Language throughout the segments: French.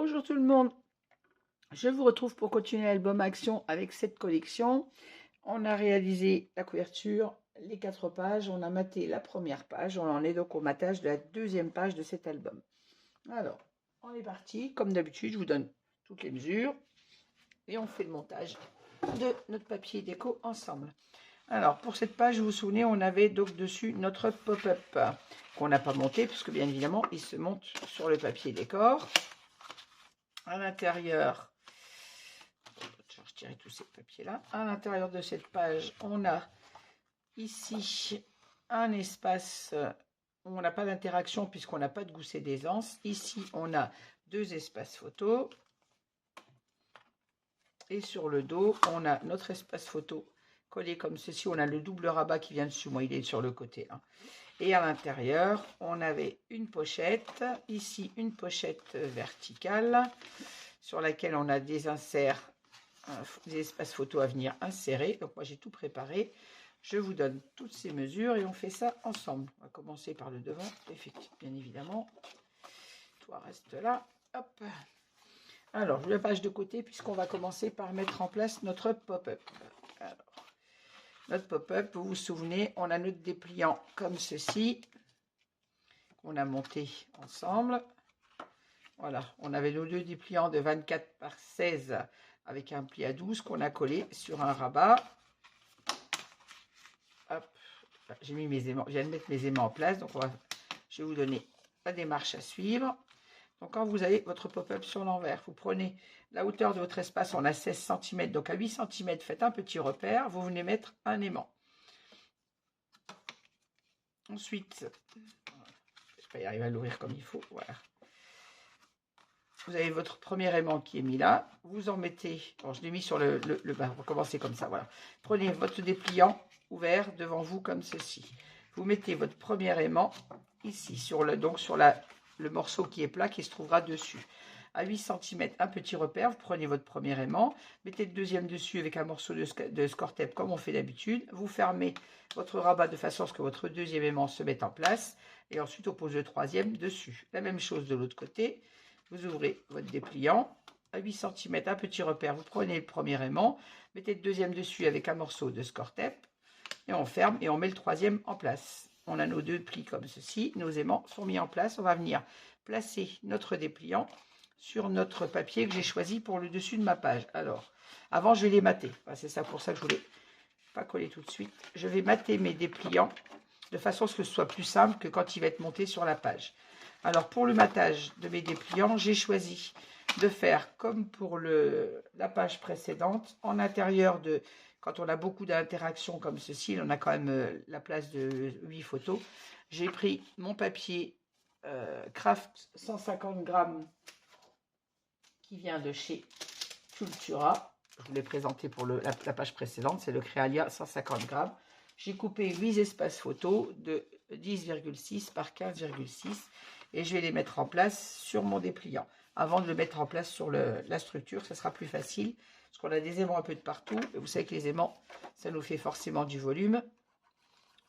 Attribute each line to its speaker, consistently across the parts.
Speaker 1: Bonjour tout le monde, je vous retrouve pour continuer l'album Action avec cette collection. On a réalisé la couverture, les 4 pages, on a maté la première page, on en est donc au matage de la deuxième page de cet album. Alors, on est parti, comme d'habitude, je vous donne toutes les mesures et on fait le montage de notre papier déco ensemble. Alors, pour cette page, vous vous souvenez, on avait donc dessus notre pop-up qu'on n'a pas monté, puisque bien évidemment, il se monte sur le papier décor. À l'intérieur, je vais retirer tous ces papiers-là. À l'intérieur de cette page, on a ici un espace où on n'a pas d'interaction puisqu'on n'a pas de gousset d'aisance. Ici, on a 2 espaces photo. Et sur le dos, on a notre espace photo collé comme ceci. On a le double rabat qui vient dessus. Moi, il est sur le côté, hein. Et à l'intérieur, on avait une pochette. Ici, une pochette verticale sur laquelle on a des inserts, des espaces photos à venir insérer. Donc moi, j'ai tout préparé. Je vous donne toutes ces mesures et on fait ça ensemble. On va commencer par le devant, effectivement, bien évidemment. Toi, reste là. Hop. Alors, je la page de côté puisqu'on va commencer par mettre en place notre pop-up. Alors, notre pop-up, vous vous souvenez, on a notre dépliant comme ceci, qu'on a monté ensemble. Voilà, on avait nos 2 dépliants de 24 par 16 avec un pli à 12 qu'on a collé sur un rabat. Hop, j'ai mis mes aimants, je viens de mettre mes aimants en place, donc je vais vous donner la démarche à suivre. Donc quand vous avez votre pop-up sur l'envers, vous prenez la hauteur de votre espace, on a 16 cm, donc à 8 cm, faites un petit repère, vous venez mettre un aimant. Ensuite, je ne vais pas y arriver à l'ouvrir comme il faut, voilà. Vous avez votre premier aimant qui est mis là, vous en mettez, bon je l'ai mis sur le bas, on va commencer comme ça, voilà. Prenez votre dépliant ouvert devant vous comme ceci. Vous mettez votre premier aimant ici, sur le morceau qui est plat qui se trouvera dessus. À 8 cm, un petit repère, vous prenez votre premier aimant, mettez le deuxième dessus avec un morceau de score tape comme on fait d'habitude, vous fermez votre rabat de façon à ce que votre deuxième aimant se mette en place, et ensuite on pose le troisième dessus. La même chose de l'autre côté. Vous ouvrez votre dépliant, à 8 cm, un petit repère, vous prenez le premier aimant, mettez le deuxième dessus avec un morceau de score tape, et on ferme et on met le troisième en place. On a nos 2 plis comme ceci, nos aimants sont mis en place, on va venir placer notre dépliant sur notre papier que j'ai choisi pour le dessus de ma page. Alors, avant je vais les mater, c'est ça pour ça que je ne voulais pas coller tout de suite. Je vais mater mes dépliants de façon à ce que ce soit plus simple que quand il va être monté sur la page. Alors, pour le matage de mes dépliants, j'ai choisi de faire comme pour la page précédente, en intérieur de, quand on a beaucoup d'interactions comme ceci, on a quand même la place de 8 photos. J'ai pris mon papier Craft 150 grammes qui vient de chez Cultura. Je vous l'ai présenté pour la page précédente, c'est le Créalia 150 grammes. J'ai coupé 8 espaces photos de 10,6 par 15,6 et je vais les mettre en place sur mon dépliant. Avant de le mettre en place sur la structure, ça sera plus facile parce qu'on a des aimants un peu de partout. Et vous savez que les aimants, ça nous fait forcément du volume.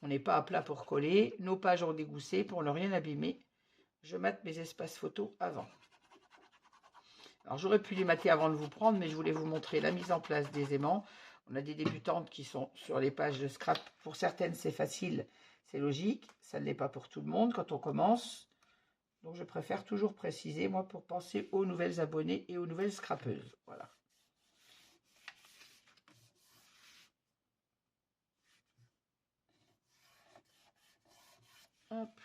Speaker 1: On n'est pas à plat pour coller. Nos pages ont des goussets pour ne rien abîmer. Je mate mes espaces photos avant. Alors j'aurais pu les mater avant de vous prendre, mais je voulais vous montrer la mise en place des aimants. On a des débutantes qui sont sur les pages de scrap. Pour certaines, c'est facile, c'est logique. Ça ne l'est pas pour tout le monde quand on commence. Donc, je préfère toujours préciser, moi, pour penser aux nouvelles abonnées et aux nouvelles scrapeuses. Voilà. Hop.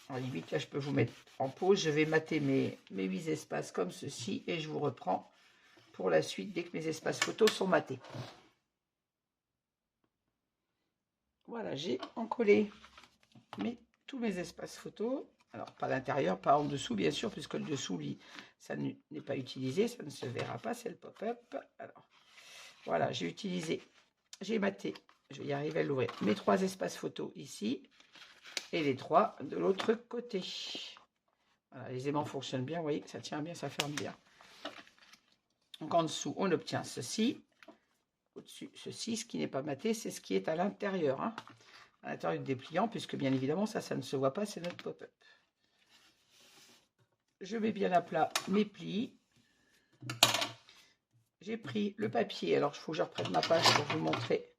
Speaker 1: En limite, là, je peux vous mettre en pause. Je vais mater mes 8 espaces comme ceci et je vous reprends pour la suite dès que mes espaces photos sont matés. Voilà, j'ai encollé tous mes espaces photos. Alors, pas l'intérieur, pas en dessous, bien sûr, puisque le dessous, lui, ça n'est pas utilisé, ça ne se verra pas, c'est le pop-up. Alors, voilà, j'ai maté, je vais y arriver à l'ouvrir, mes 3 espaces photos ici, et les 3 de l'autre côté. Voilà, les aimants fonctionnent bien, vous voyez, ça tient bien, ça ferme bien. Donc, en dessous, on obtient ceci. Au-dessus, ceci, ce qui n'est pas maté, c'est ce qui est à l'intérieur, hein, à l'intérieur du dépliant, puisque bien évidemment, ça ne se voit pas, c'est notre pop-up. je mets bien à plat mes plis. J'ai pris le papier. Alors, il faut que je reprenne ma page pour vous montrer.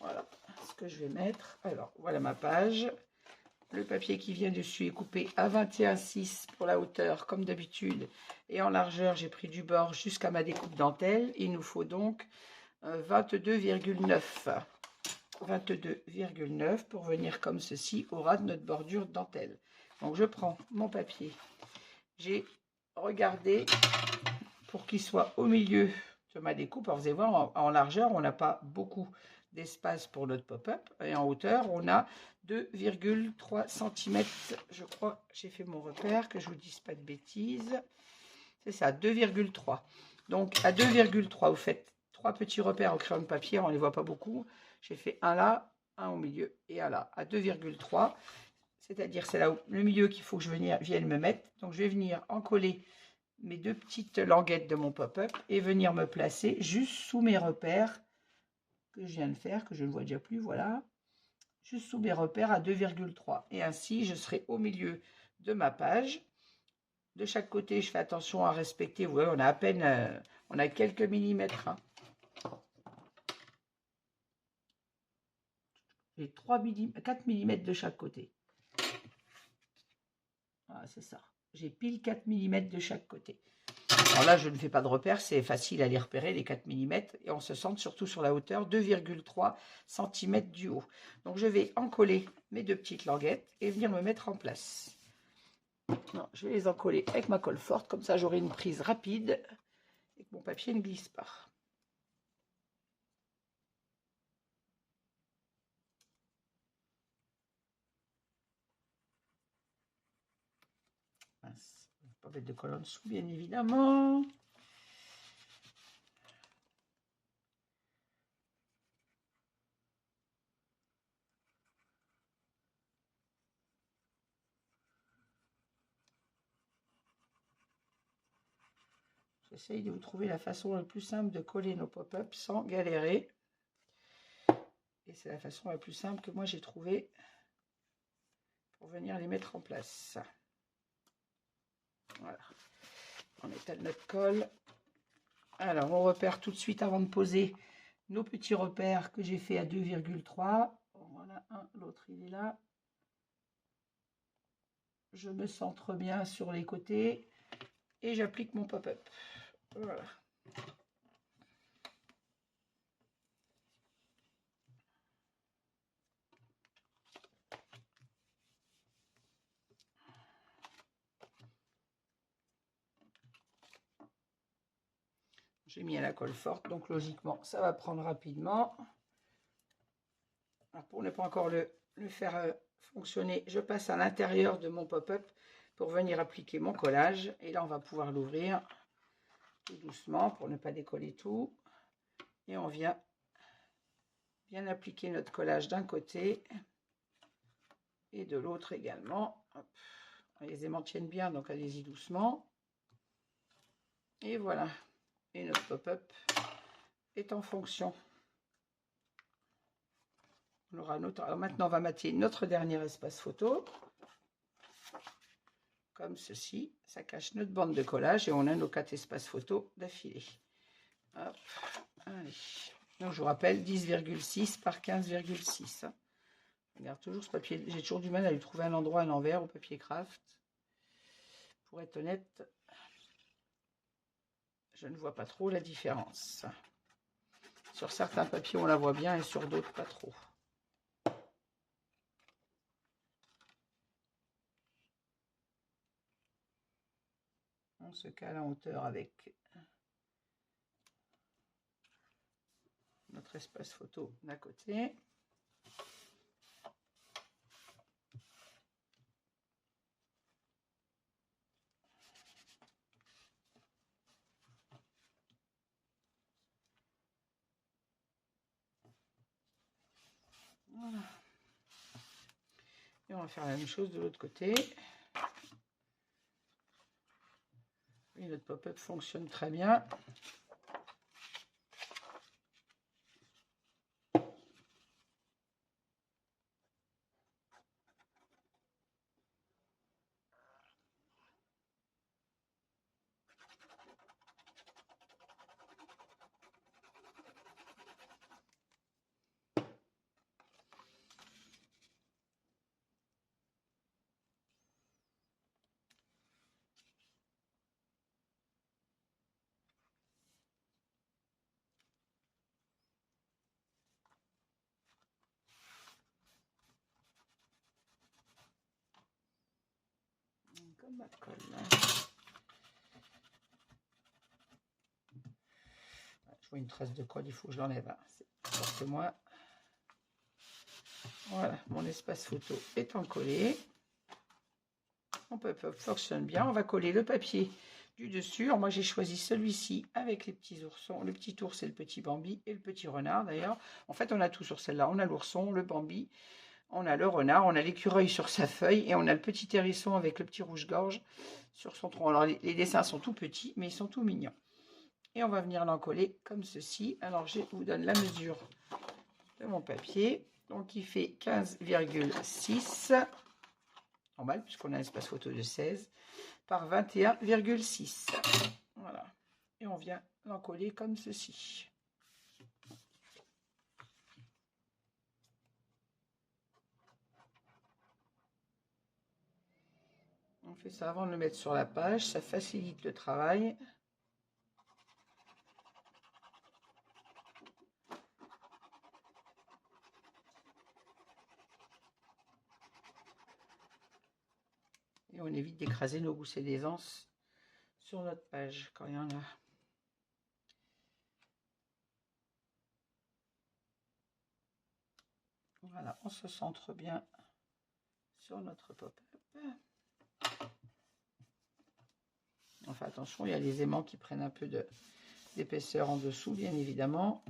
Speaker 1: Voilà ce que je vais mettre. Alors, voilà ma page. Le papier qui vient dessus est coupé à 21,6 pour la hauteur, comme d'habitude. Et en largeur, j'ai pris du bord jusqu'à ma découpe dentelle. Il nous faut donc 22,9. 22,9 pour venir comme ceci au ras de notre bordure de dentelle. Donc, je prends mon papier. J'ai regardé pour qu'il soit au milieu de ma découpe. Alors, vous allez voir, en largeur, on n'a pas beaucoup d'espace pour notre pop-up. Et en hauteur, on a 2,3 cm. Je crois, j'ai fait mon repère, que je ne vous dise pas de bêtises. C'est ça, 2,3. Donc, à 2,3, vous faites 3 petits repères au crayon de papier. On ne les voit pas beaucoup. J'ai fait un là, un au milieu et un là. À 2,3, c'est-à-dire c'est là le milieu qu'il faut que je vienne me mettre. Donc, je vais venir en coller mes 2 petites languettes de mon pop-up et venir me placer juste sous mes repères que je viens de faire, que je ne vois déjà plus, voilà, juste sous mes repères à 2,3. Et ainsi, je serai au milieu de ma page. De chaque côté, je fais attention à respecter, vous voyez, on a à peine, on a quelques millimètres. Hein. J'ai 4 mm de chaque côté. Voilà, c'est ça. J'ai pile 4 mm de chaque côté. Alors là, je ne fais pas de repères, c'est facile à les repérer, les 4 mm, et on se centre surtout sur la hauteur, 2,3 cm du haut. Donc, je vais encoller mes 2 petites languettes et venir me mettre en place. Non, je vais les encoller avec ma colle forte, comme ça j'aurai une prise rapide et que mon papier ne glisse pas. Mince, je ne vais pas mettre de colle en dessous, bien évidemment. J'essaye de vous trouver la façon la plus simple de coller nos pop-up sans galérer. Et c'est la façon la plus simple que moi j'ai trouvée pour venir les mettre en place. Voilà. On étale notre colle. Alors, on repère tout de suite avant de poser nos petits repères que j'ai fait à 2,3. Voilà, un, l'autre il est là. Je me centre bien sur les côtés et j'applique mon pop-up. Voilà. J'ai mis à la colle forte, donc logiquement, ça va prendre rapidement. Alors, pour ne pas encore le faire fonctionner, je passe à l'intérieur de mon pop-up pour venir appliquer mon collage. Et là, on va pouvoir l'ouvrir tout doucement pour ne pas décoller tout. Et on vient bien appliquer notre collage d'un côté et de l'autre également. Hop. Les aimants tiennent bien, donc allez-y doucement. Et voilà. Et notre pop-up est en fonction. On aura notre... Alors maintenant, on va matcher notre dernier espace photo. Comme ceci. Ça cache notre bande de collage et on a nos 4 espaces photo d'affilée. Hop. Allez. Donc, je vous rappelle, 10,6 par 15,6. Hein. Je regarde toujours ce papier. J'ai toujours du mal à lui trouver un endroit à l'envers au papier craft. Pour être honnête, je ne vois pas trop la différence. Sur certains papiers, on la voit bien et sur d'autres, pas trop. On se cale en hauteur avec notre espace photo d'à côté. Voilà. Et on va faire la même chose de l'autre côté. Et notre pop-up fonctionne très bien. comme ma colle. Je vois une trace de colle, il faut que je l'enlève. C'est parce que moi. Voilà, mon espace photo étant collé. Mon pop-up fonctionne bien. On va coller le papier du dessus. Alors moi, j'ai choisi celui-ci avec les petits oursons. Le petit ours et le petit Bambi et le petit renard d'ailleurs. En fait, on a tout sur celle-là. On a l'ourson, le Bambi, on a le renard, on a l'écureuil sur sa feuille et on a le petit hérisson avec le petit rouge-gorge sur son tronc. Alors, les dessins sont tout petits, mais ils sont tout mignons. Et on va venir l'encoller comme ceci. Alors, je vous donne la mesure de mon papier. Donc, il fait 15,6, normal, puisqu'on a un espace photo de 16, par 21,6. Voilà. Et on vient l'encoller comme ceci. On fait ça avant de le mettre sur la page, ça facilite le travail. Et on évite d'écraser nos goussets d'aisance sur notre page quand il y en a. Voilà, on se centre bien sur notre pop-up. Enfin, attention, il y a les aimants qui prennent un peu d'épaisseur en dessous, bien évidemment.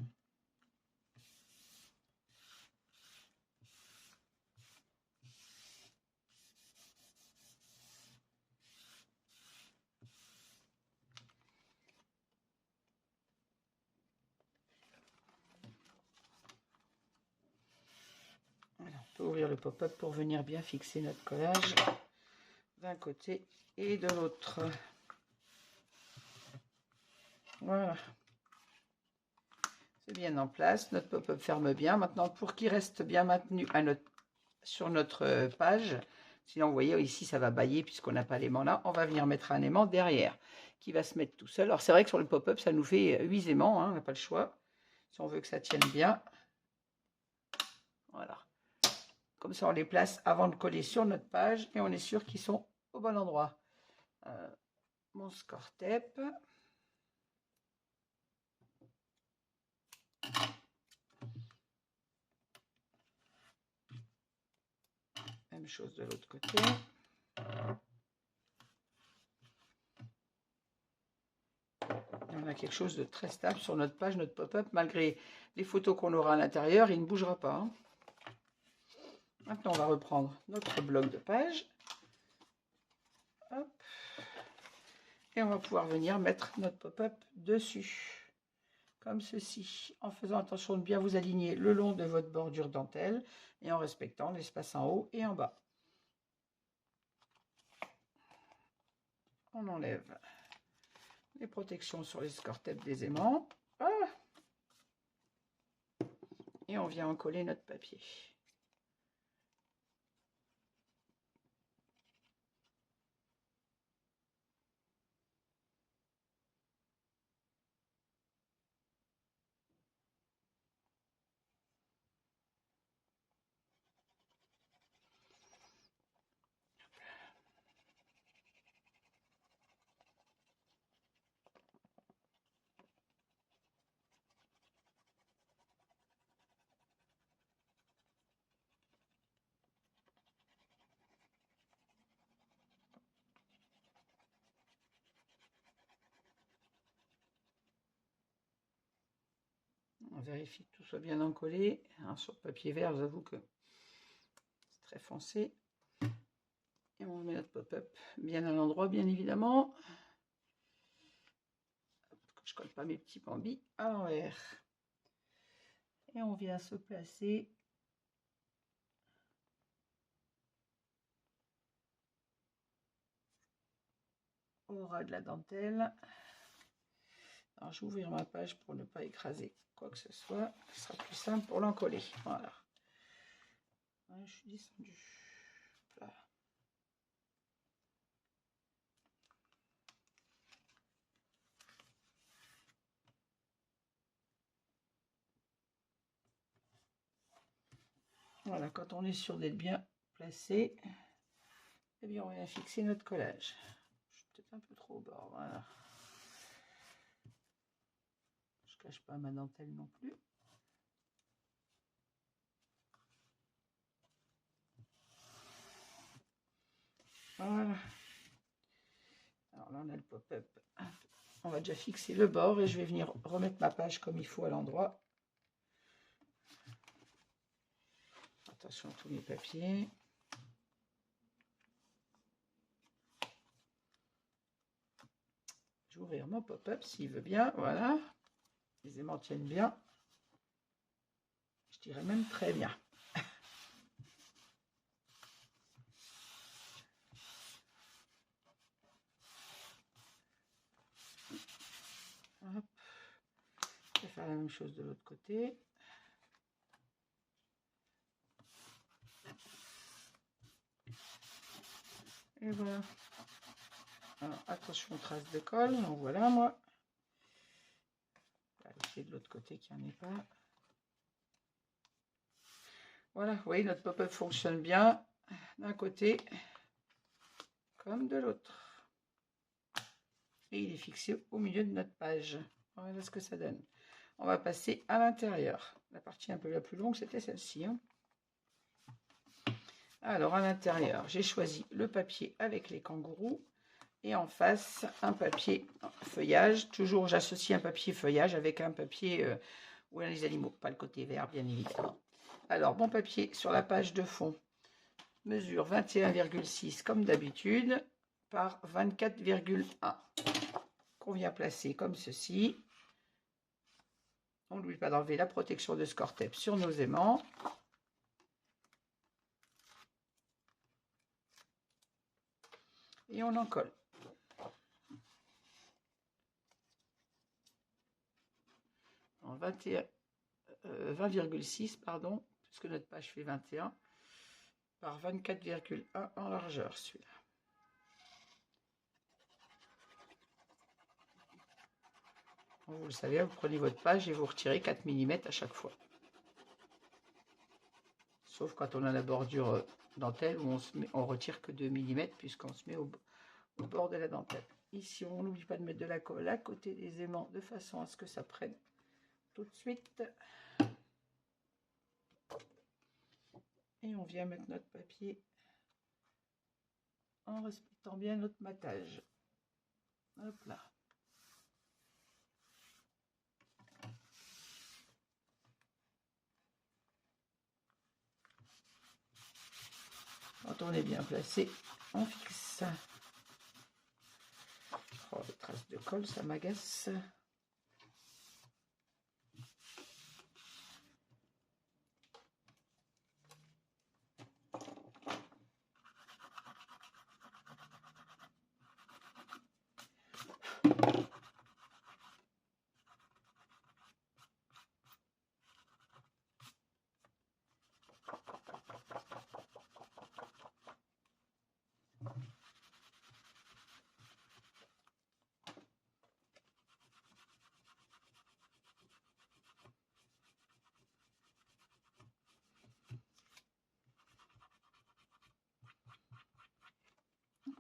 Speaker 1: Voilà, on peut ouvrir le pop-up pour venir bien fixer notre collage d'un côté et de l'autre. Voilà. C'est bien en place. Notre pop-up ferme bien. Maintenant, pour qu'il reste bien maintenu sur notre page, sinon, vous voyez, ici, ça va bâiller puisqu'on n'a pas l'aimant là. On va venir mettre un aimant derrière qui va se mettre tout seul. Alors, c'est vrai que sur le pop-up, ça nous fait 8 aimants. Hein, on n'a pas le choix. Si on veut que ça tienne bien. Voilà. Comme ça, on les place avant de coller sur notre page et on est sûr qu'ils sont au bon endroit. Mon score tape. Même chose de l'autre côté. On a quelque chose de très stable sur notre page, notre pop-up. Malgré les photos qu'on aura à l'intérieur, il ne bougera pas. Hein. Maintenant, on va reprendre notre bloc de page. Hop. Et on va pouvoir venir mettre notre pop-up dessus. Comme ceci. En faisant attention de bien vous aligner le long de votre bordure dentelle. Et en respectant l'espace en haut et en bas. On enlève les protections sur les score-tape des aimants. Ah, et on vient en coller notre papier. On vérifie que tout soit bien encollé. Alors, sur le papier vert, j'avoue que c'est très foncé. Et on met notre pop-up bien à l'endroit, bien évidemment. Que je ne colle pas mes petits bambis à l'envers. Et on vient se placer au ras de la dentelle. Alors, je vais ouvrir ma page pour ne pas écraser quoi que ce soit. Ce sera plus simple pour l'encoller. Voilà. Ouais, je suis descendue. Là. Voilà, quand on est sûr d'être bien placé, Eh bien, on vient fixer notre collage. Je suis peut-être un peu trop au bord, voilà. Je cache pas ma dentelle non plus. Voilà. Alors là, on a le pop-up. On va déjà fixer le bord et je vais venir remettre ma page comme il faut à l'endroit. Attention à tous les papiers. Je vais ouvrir mon pop-up s'il veut bien. Voilà. Les aimants tiennent bien. Je dirais même très bien. Hop. Je vais faire la même chose de l'autre côté. Et voilà. Alors, attention aux traces de colle. Donc voilà, moi. On va essayer de l'autre côté qu'il n'y en ait pas. Voilà, vous voyez, notre pop-up fonctionne bien d'un côté comme de l'autre. Et il est fixé au milieu de notre page. Voilà ce que ça donne. On va passer à l'intérieur. La partie un peu la plus longue, c'était celle-ci. Hein. Alors, à l'intérieur, j'ai choisi le papier avec les kangourous. Et en face, un papier feuillage. Toujours, j'associe un papier feuillage avec un papier où il y a les animaux. Pas le côté vert, bien évidemment. Alors, mon papier sur la page de fond mesure 21,6 comme d'habitude par 24,1 qu'on vient placer comme ceci. On n'oublie pas d'enlever la protection de Score-Tape sur nos aimants. Et on en colle. En 20,6 pardon, puisque notre page fait 21 par 24,1 en largeur celui-là. Vous le savez, vous prenez votre page et vous retirez 4 mm à chaque fois. Sauf quand on a la bordure dentelle où on retire que 2 mm puisqu'on se met au bord de la dentelle. Ici, on n'oublie pas de mettre de la colle à côté des aimants de façon à ce que ça prenne tout de suite. Et on vient mettre notre papier en respectant bien notre matage. Hop là. Quand on est bien placé, on fixe. Oh, les traces de colle, ça m'agace.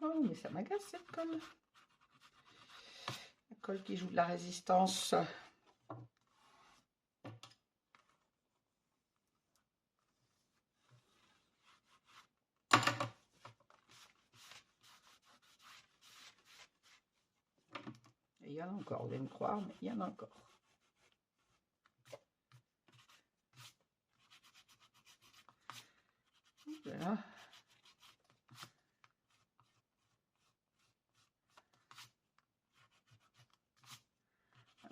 Speaker 1: Oh, mais ça m'agace cette colle. La colle qui joue de la résistance. Et il y en a encore, vous allez me croire, mais il y en a encore. Voilà.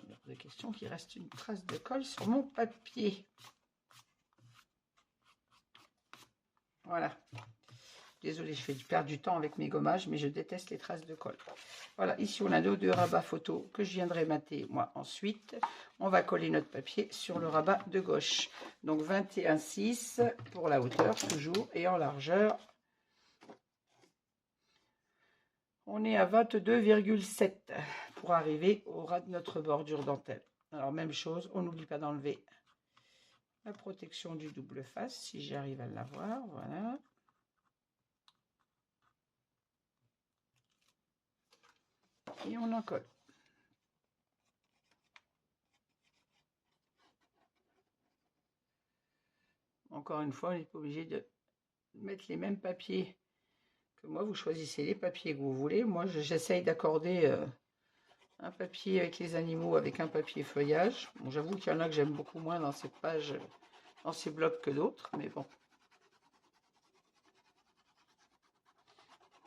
Speaker 1: Il y a des questions qu'il reste une trace de colle sur mon papier. Voilà. Désolée, je fais perdre du temps avec mes gommages, mais je déteste les traces de colle. Voilà, ici on a nos deux rabats photo que je viendrai mater moi ensuite. On va coller notre papier sur le rabat de gauche. Donc 21,6 pour la hauteur toujours, et en largeur, on est à 22,7 pour arriver au ras de notre bordure dentelle. Alors même chose, on n'oublie pas d'enlever la protection du double face, si j'arrive à l'avoir, voilà. et on en colle. Encore une fois, on n'est pas obligé de mettre les mêmes papiers que moi. Vous choisissez les papiers que vous voulez. Moi, j'essaye d'accorder un papier avec les animaux avec un papier feuillage. Bon, j'avoue qu'il y en a que j'aime beaucoup moins dans cette page, dans ces blocs que d'autres, mais bon.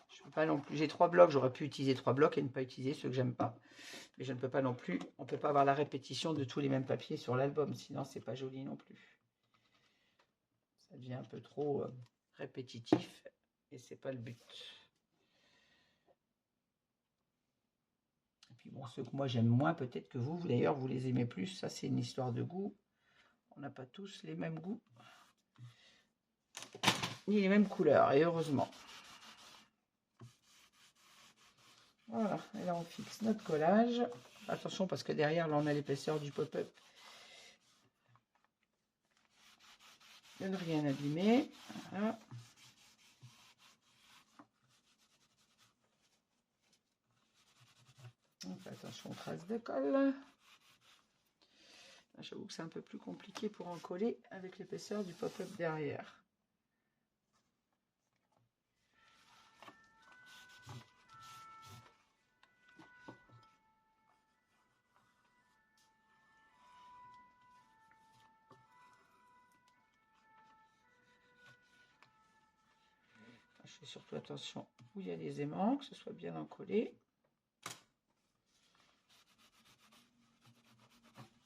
Speaker 1: Je peux pas non plus. J'ai 3 blocs, j'aurais pu utiliser 3 blocs et ne pas utiliser ceux que j'aime pas. Mais je ne peux pas non plus. On ne peut pas avoir la répétition de tous les mêmes papiers sur l'album, sinon c'est pas joli non plus. Ça devient un peu trop répétitif et c'est pas le but. Et puis bon, ceux que moi j'aime moins, peut-être que vous d'ailleurs vous les aimez plus. Ça c'est une histoire de goût. On n'a pas tous les mêmes goûts ni les mêmes couleurs, et heureusement. Voilà, et là on fixe notre collage. Attention parce que derrière là on a l'épaisseur du pop-up. De ne rien abîmer. Voilà. Donc, attention aux traces de colle. J'avoue que c'est un peu plus compliqué pour en coller avec l'épaisseur du pop-up derrière. Je fais surtout attention où il y a des aimants, que ce soit bien encollé.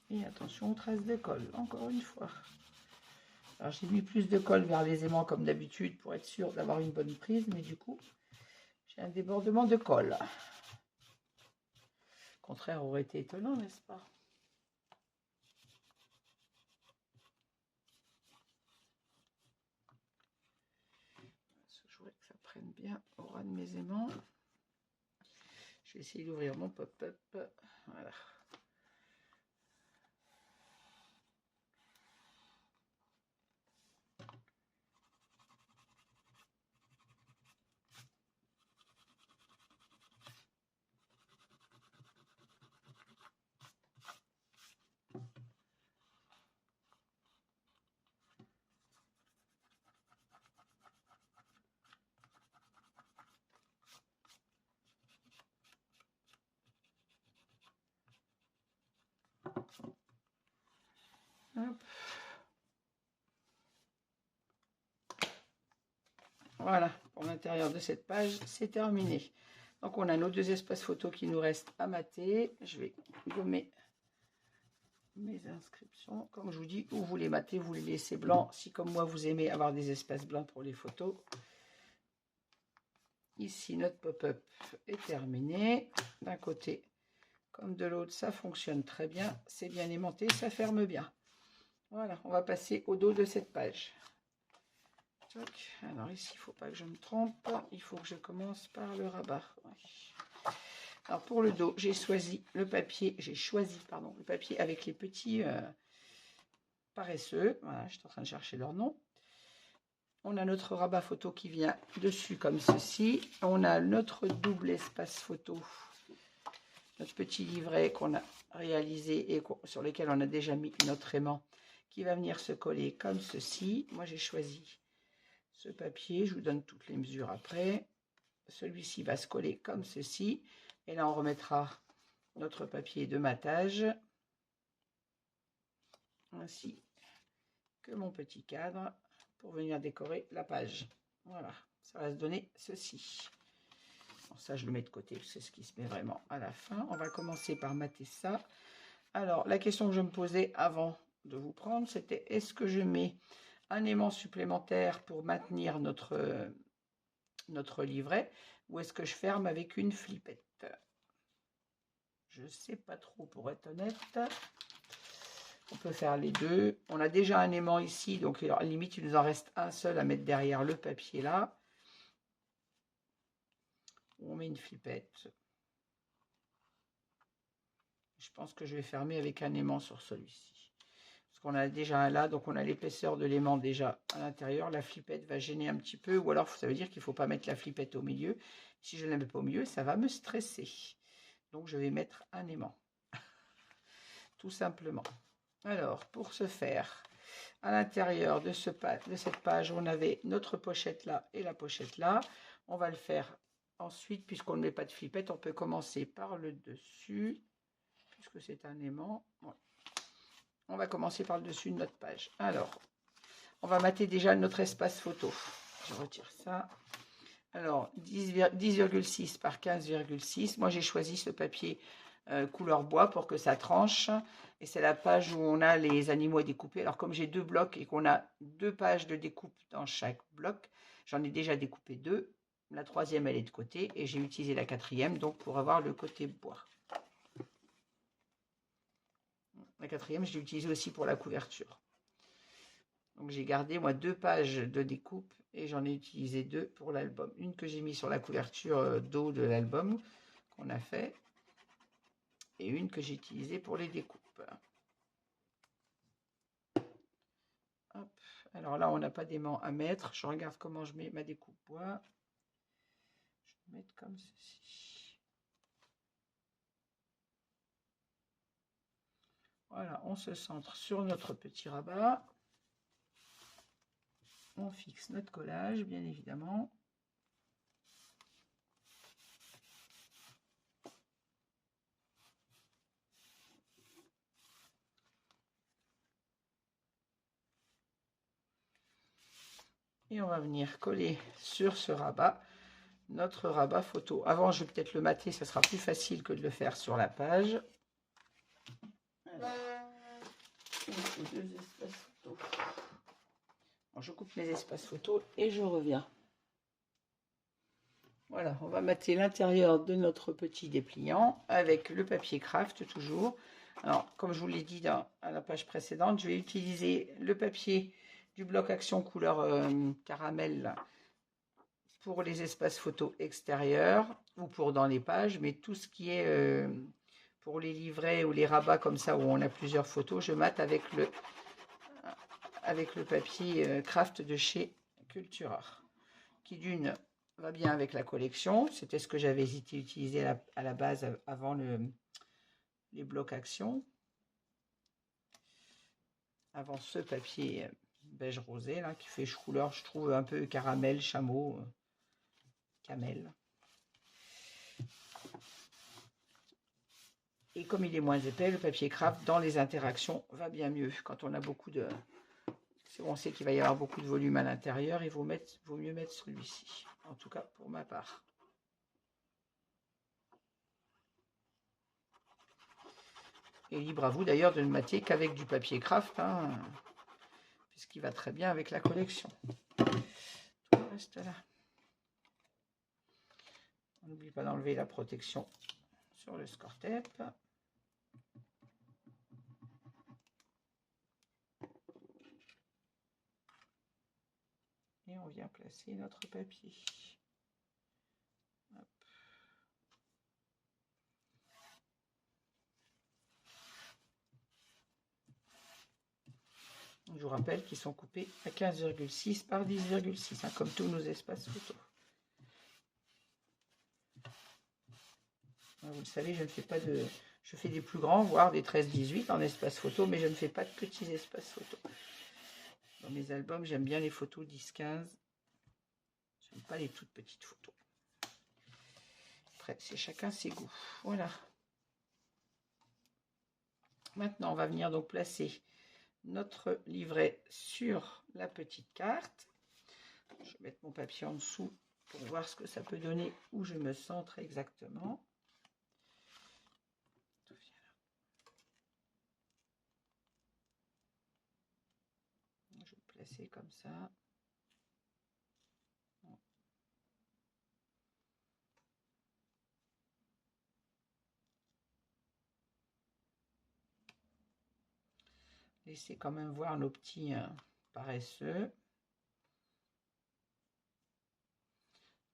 Speaker 1: Et attention aux traces de colle, encore une fois. Alors j'ai mis plus de colle vers les aimants comme d'habitude pour être sûr d'avoir une bonne prise, mais du coup j'ai un débordement de colle. Le contraire aurait été étonnant, n'est-ce pas? Je voudrais que ça prenne bien au ras de mes aimants. Je vais essayer d'ouvrir mon pop-up. Voilà. Hop. Voilà, pour l'intérieur de cette page, c'est terminé. Donc on a nos 2 espaces photos qui nous restent à mater. Je vais gommer mes inscriptions. Comme je vous dis, où vous les matez, vous les laissez blancs. Si comme moi vous aimez avoir des espaces blancs pour les photos. Ici notre pop-up est terminé. D'un côté comme de l'autre, ça fonctionne très bien. C'est bien aimanté, ça ferme bien. Voilà, on va passer au dos de cette page. Alors ici, il ne faut pas que je me trompe. Il faut que je commence par le rabat. Ouais. Alors pour le dos, j'ai choisi le papier. Le papier avec les petits paresseux. Voilà, je suis en train de chercher leur nom. On a notre rabat photo qui vient dessus comme ceci. On a notre double espace photo. Notre petit livret qu'on a réalisé et sur lequel on a déjà mis notre aimant qui va venir se coller comme ceci. Moi, j'ai choisi ce papier. Je vous donne toutes les mesures après. Celui-ci va se coller comme ceci. Et là, on remettra notre papier de matage. Ainsi que mon petit cadre pour venir décorer la page. Voilà, ça va se donner ceci. Bon, ça, je le mets de côté, c'est ce qui se met vraiment à la fin. On va commencer par mater ça. Alors, la question que je me posais avant de vous prendre, c'était est-ce que je mets un aimant supplémentaire pour maintenir notre livret ou est-ce que je ferme avec une flippette? Je ne sais pas trop pour être honnête. On peut faire les deux. On a déjà un aimant ici, donc à la limite, il nous en reste un seul à mettre derrière le papier là. On met une flippette. Je pense que je vais fermer avec un aimant sur celui-ci. Parce qu'on a déjà un là, donc on a l'épaisseur de l'aimant déjà à l'intérieur. La flippette va gêner un petit peu, ou alors ça veut dire qu'il ne faut pas mettre la flippette au milieu. Si je ne la mets pas au milieu, ça va me stresser. Donc, je vais mettre un aimant. Tout simplement. Alors, pour ce faire, à l'intérieur de cette page, on avait notre pochette là et la pochette là. On va le faire ensuite, puisqu'on ne met pas de flippette, on peut commencer par le dessus, puisque c'est un aimant. Ouais. On va commencer par le dessus de notre page. Alors, on va mater déjà notre espace photo. Je retire ça. Alors, 10,6 par 15,6. Moi, j'ai choisi ce papier couleur bois pour que ça tranche. Et c'est la page où on a les animaux à découper. Alors, comme j'ai 2 blocs et qu'on a 2 pages de découpe dans chaque bloc, j'en ai déjà découpé 2. La 3e, elle est de côté. Et j'ai utilisé la 4e, donc pour avoir le côté bois. La 4e, je l'ai utilisée aussi pour la couverture. Donc, j'ai gardé, moi, 2 pages de découpe et j'en ai utilisé 2 pour l'album. Une que j'ai mis sur la couverture dos de l'album qu'on a fait et une que j'ai utilisée pour les découpes. Hop. Alors là, on n'a pas d'aimant à mettre. Je regarde comment je mets ma découpe bois. Je vais mettre comme ceci. Voilà, on se centre sur notre petit rabat. On fixe notre collage, bien évidemment. Et on va venir coller sur ce rabat notre rabat photo. Avant, je vais peut-être le mater, ça sera plus facile que de le faire sur la page. Alors, il faut 2 espaces photo. Bon, je coupe mes espaces photo et je reviens. Voilà, on va mater l'intérieur de notre petit dépliant avec le papier craft toujours. Alors, comme je vous l'ai dit à la page précédente, je vais utiliser le papier du bloc action couleur caramel là, pour les espaces photos extérieurs ou pour dans les pages, mais tout ce qui est pour les livrets ou les rabats comme ça où on a plusieurs photos, je mate avec le papier craft de chez Cultura, qui d'une va bien avec la collection. C'était ce que j'avais utilisé à la base avant les blocs action. Avant ce papier beige rosé là qui fait couleur, je trouve un peu caramel, chameau, camel. Et comme il est moins épais, le papier craft dans les interactions va bien mieux. Quand on a beaucoup de, on sait qu'il va y avoir beaucoup de volume à l'intérieur, il vaut mieux mettre celui-ci. En tout cas pour ma part. Et libre à vous d'ailleurs de ne mater qu'avec du papier craft, hein, puisqu'il va très bien avec la collection. Tout reste là. On n'oublie pas d'enlever la protection sur le score tape. Et on vient placer notre papier. Hop. Je vous rappelle qu'ils sont coupés à 15,6 par 10,6, hein, comme tous nos espaces photos. Vous le savez, je ne fais pas de... Je fais des plus grands, voire des 13-18 en espace photo, mais je ne fais pas de petits espaces photo. Dans mes albums, j'aime bien les photos 10-15. Je n'aime pas les toutes petites photos. Après, c'est chacun ses goûts. Voilà. Maintenant, on va venir donc placer notre livret sur la petite carte. Je vais mettre mon papier en dessous pour voir ce que ça peut donner, où je me centre exactement. Je vais le placer comme ça. Laissez quand même voir nos petits paresseux.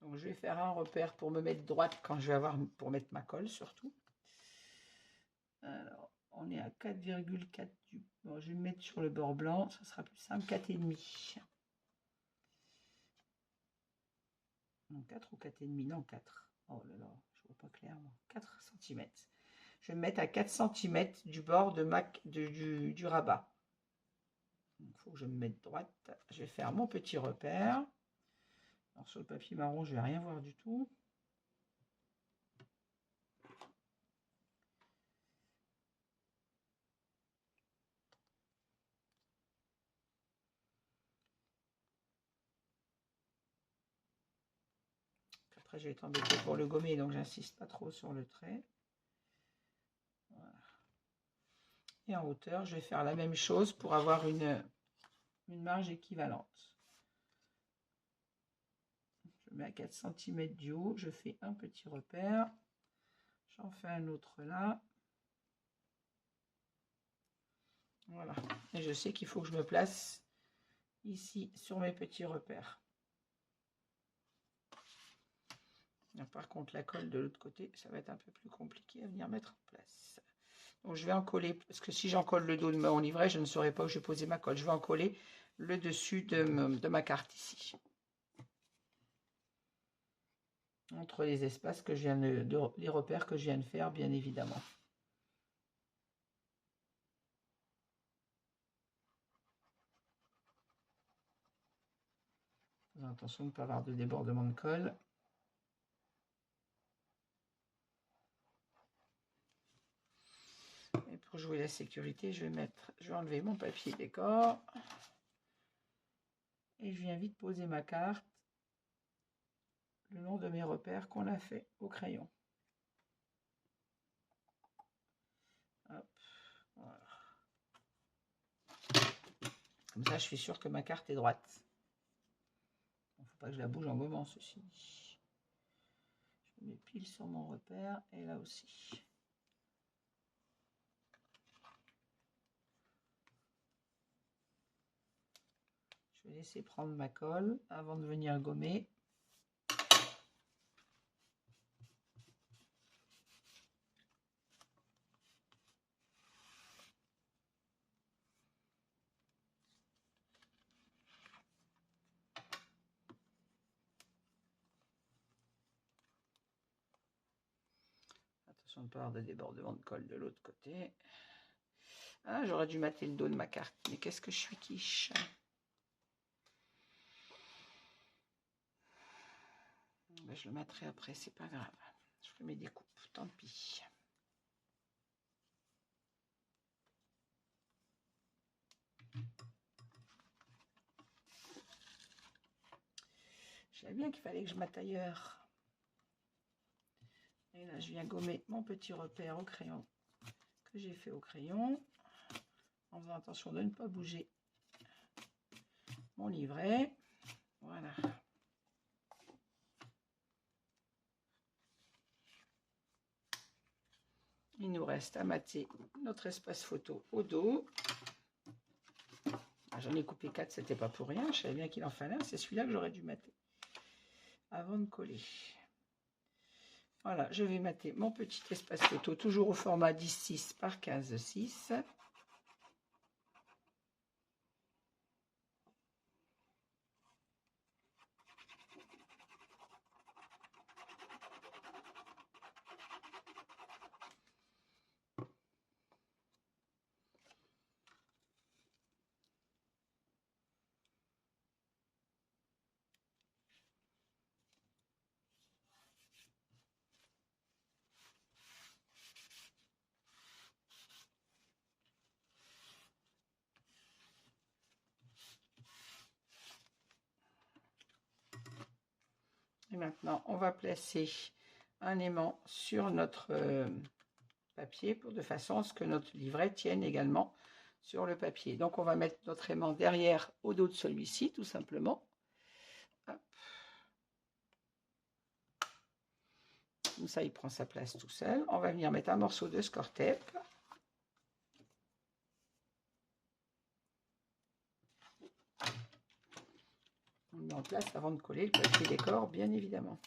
Speaker 1: Donc je vais faire un repère pour me mettre droite quand je vais avoir, pour mettre ma colle surtout. Alors on est à 4,4 du... Bon, je vais me mettre sur le bord blanc, ça sera plus simple, 4,5. Non, 4 ou 4,5, non 4. Oh là là, pas clair, 4 cm. Je vais me mettre à 4 cm du bord de du rabat. Il faut que je me mette droite. Je vais faire mon petit repère. Alors sur le papier marron, je ne vais rien voir du tout. Après, je vais être embêtée pour le gommer, donc j'insiste pas trop sur le trait. Voilà. Et en hauteur, je vais faire la même chose pour avoir une marge équivalente. Je mets à 4 cm du haut, je fais un petit repère. J'en fais un autre là. Voilà. Et je sais qu'il faut que je me place ici sur mes petits repères. Par contre, la colle de l'autre côté, ça va être un peu plus compliqué à venir mettre en place. Donc, je vais en coller, parce que si j'en colle le dos de mon livret, je ne saurais pas où je vais poser ma colle. Je vais en coller le dessus de ma carte ici. Entre les espaces que je viens les repères que je viens de faire, bien évidemment. Attention de ne pas avoir de débordement de colle. Et pour jouer la sécurité, je vais enlever mon papier décor. Et je viens vite poser ma carte le long de mes repères qu'on a fait au crayon. Hop, voilà. Comme ça, je suis sûre que ma carte est droite. Il ne faut pas que je la bouge en gommant, ceci. Je mets pile sur mon repère et là aussi. Je vais laisser prendre ma colle avant de venir gommer. Attention de ne pas avoir de débordement de colle de l'autre côté. Ah, j'aurais dû mater le dos de ma carte. Mais qu'est-ce que je suis quiche. Ben, je le materai après, c'est pas grave. Je fais mes découpes, tant pis. Je savais bien qu'il fallait que je mate ailleurs. Et là, je viens gommer mon petit repère au crayon que j'ai fait au crayon. En faisant attention de ne pas bouger mon livret. Voilà. Il nous reste à mater notre espace photo au dos. J'en ai coupé 4, c'était pas pour rien. Je savais bien qu'il en fallait un. C'est celui-là que j'aurais dû mater avant de coller. Voilà, je vais mater mon petit espace photo, toujours au format 10-6 par 15-6. Et maintenant, on va placer un aimant sur notre papier de façon à ce que notre livret tienne également sur le papier. Donc, on va mettre notre aimant derrière au dos de celui-ci, tout simplement. Hop. Comme ça, il prend sa place tout seul. On va venir mettre un morceau de score tape. On le met en place avant de coller le papier décor, bien évidemment.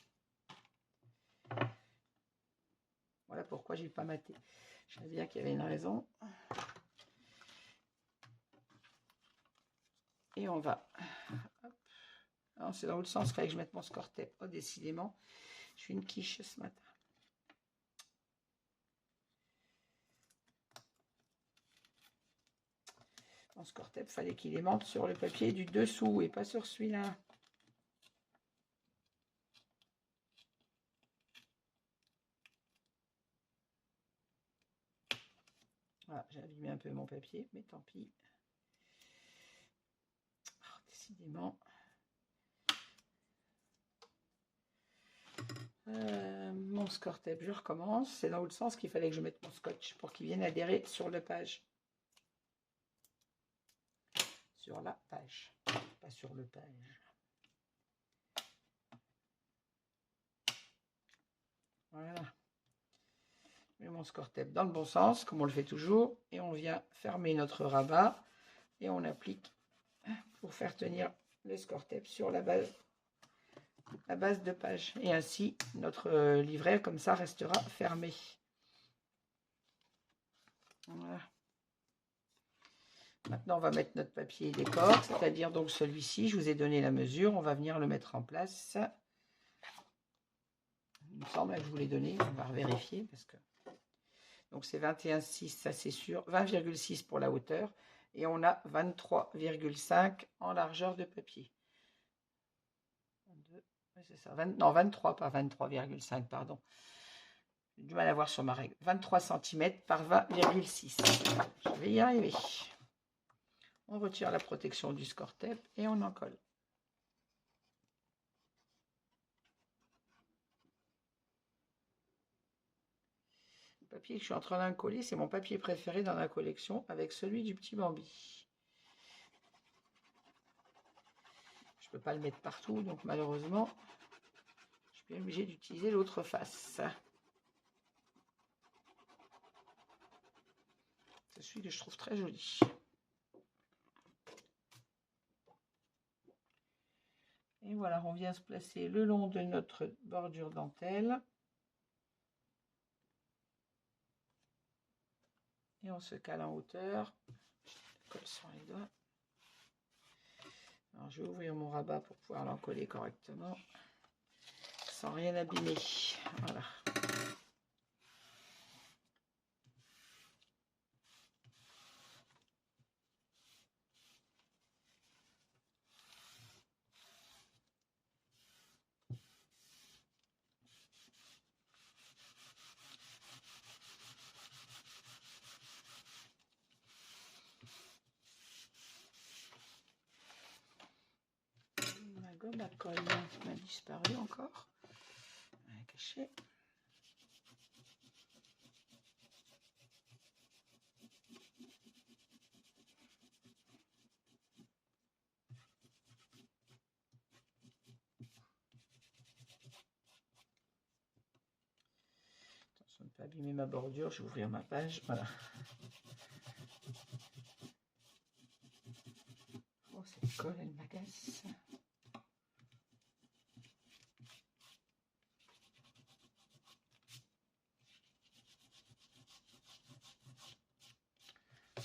Speaker 1: Voilà pourquoi je n'ai pas maté. Je savais bien qu'il y avait une raison. Et on va... C'est dans l'autre sens qu'il fallait que je mette mon score tape. Oh, décidément, je suis une quiche ce matin. Mon score-tape, il fallait qu'il aimante sur le papier du dessous et pas sur celui-là. Voilà, j'ai abîmé un peu mon papier, mais tant pis. Oh, décidément. Mon score-tape, je recommence. C'est dans l'autre sens qu'il fallait que je mette mon scotch pour qu'il vienne adhérer sur la page. Sur la page, pas sur le page. Voilà. Je mets mon score-tape dans le bon sens, comme on le fait toujours. Et on vient fermer notre rabat. Et on applique pour faire tenir le score-tape sur la base de page. Et ainsi, notre livret, comme ça, restera fermé. Voilà. Maintenant, on va mettre notre papier décor, c'est-à-dire donc celui-ci. Je vous ai donné la mesure. On va venir le mettre en place. Il me semble que je vous l'ai donné. On va vérifier parce que... Donc, c'est 21,6, ça c'est sûr. 20,6 pour la hauteur. Et on a 23,5 en largeur de papier. 22, c'est ça. 20, non, 23, pas 23,5, pardon. J'ai du mal à voir sur ma règle. 23 cm par 20,6. Je vais y arriver. On retire la protection du score-tape et on en colle. Le papier que je suis en train de coller, c'est mon papier préféré dans la collection avec celui du petit Bambi. Je ne peux pas le mettre partout, donc malheureusement, je suis obligée d'utiliser l'autre face. C'est celui que je trouve très joli. Et voilà, on vient se placer le long de notre bordure dentelle. Et on se cale en hauteur. Je colle sur les doigts. Alors, je vais ouvrir mon rabat pour pouvoir l'encoller correctement. Sans rien abîmer. Voilà. Ma gomme à colle m'a disparu encore. Elle est cachée. Attention de ne pas abîmer ma bordure. Je vais ouvrir ma page. Voilà. Oh, cette colle, elle m'agace.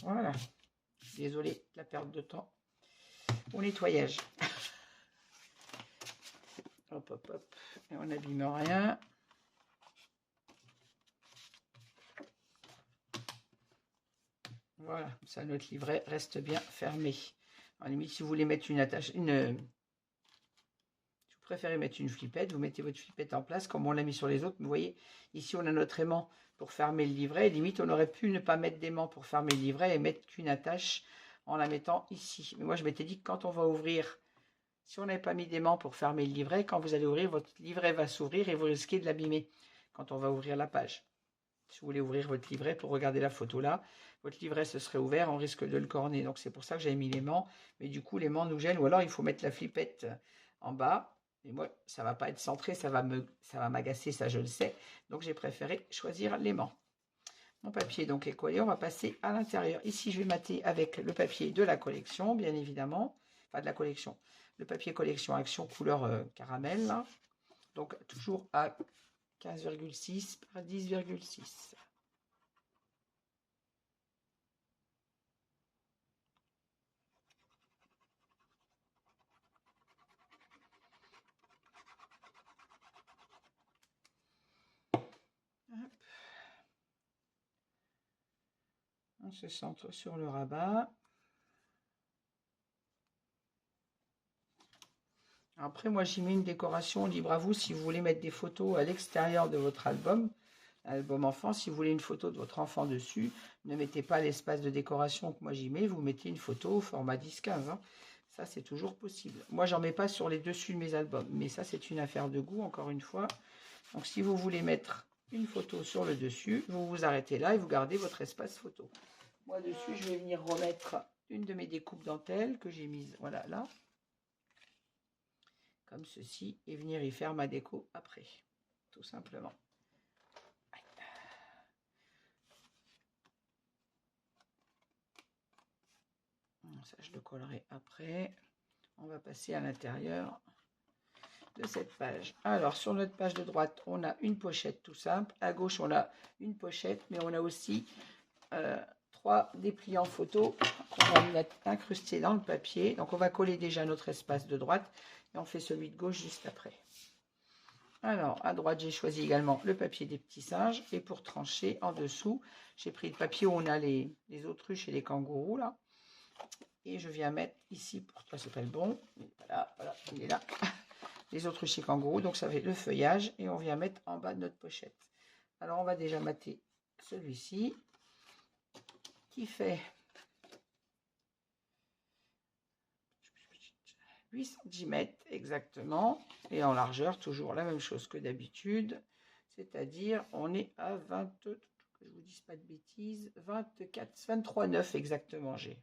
Speaker 1: Voilà. Désolée de la perte de temps au nettoyage. Hop, hop, hop. Et on n'abîme rien. Voilà, ça, notre livret reste bien fermé. En limite, si vous voulez mettre une attache, si vous préférez mettre une flippette, vous mettez votre flippette en place comme on l'a mis sur les autres. Mais vous voyez, ici, on a notre aimant pour fermer le livret. Et limite, on aurait pu ne pas mettre d'aimant pour fermer le livret et mettre qu'une attache en la mettant ici. Mais moi, je m'étais dit que quand on va ouvrir, si on n'avait pas mis d'aimant pour fermer le livret, quand vous allez ouvrir, votre livret va s'ouvrir et vous risquez de l'abîmer quand on va ouvrir la page. Si vous voulez ouvrir votre livret pour regarder la photo là, votre livret se serait ouvert, on risque de le corner. Donc c'est pour ça que j'avais mis l'aimant. Mais du coup, l'aimant nous gêne. Ou alors il faut mettre la flippette en bas. Et moi, ça ne va pas être centré, ça va m'agacer, ça je le sais. Donc j'ai préféré choisir l'aimant. Mon papier donc est collé. On va passer à l'intérieur. Ici, je vais mater avec le papier de la collection, bien évidemment. Enfin, de la collection. Le papier collection action couleur caramel. Là. Donc toujours à 15,6 par 10,6. On se centre sur le rabat. Après, moi, j'y mets une décoration, libre à vous, si vous voulez mettre des photos à l'extérieur de votre album enfant, si vous voulez une photo de votre enfant dessus, ne mettez pas l'espace de décoration que moi j'y mets, vous mettez une photo au format 10-15. Hein. Ça, c'est toujours possible. Moi, j'en mets pas sur les dessus de mes albums, mais ça, c'est une affaire de goût, encore une fois. Donc, si vous voulez mettre une photo sur le dessus, vous vous arrêtez là et vous gardez votre espace photo. Moi, dessus, je vais venir remettre une de mes découpes dentelles que j'ai mise, voilà, là, comme ceci, et venir y faire ma déco après, tout simplement. Ça, je le collerai après. On va passer à l'intérieur de cette page. Alors, sur notre page de droite, on a une pochette tout simple. À gauche, on a une pochette, mais on a aussi 3 dépliants photos qu'on va mettre incrustés dans le papier. Donc, on va coller déjà notre espace de droite et on fait celui de gauche juste après. Alors, à droite, j'ai choisi également le papier des petits singes. Et pour trancher, en dessous, j'ai pris le papier où on a les autruches et les kangourous, là. Et je viens mettre ici, pour toi c'est pas le bon, voilà, il est là, les autruches et kangourous, donc ça fait le feuillage, et on vient mettre en bas de notre pochette. Alors on va déjà mater celui-ci, qui fait 8 cm exactement, et en largeur, toujours la même chose que d'habitude, c'est-à-dire on est à 20, que je vous dise pas de bêtises, 23,9 exactement j'ai.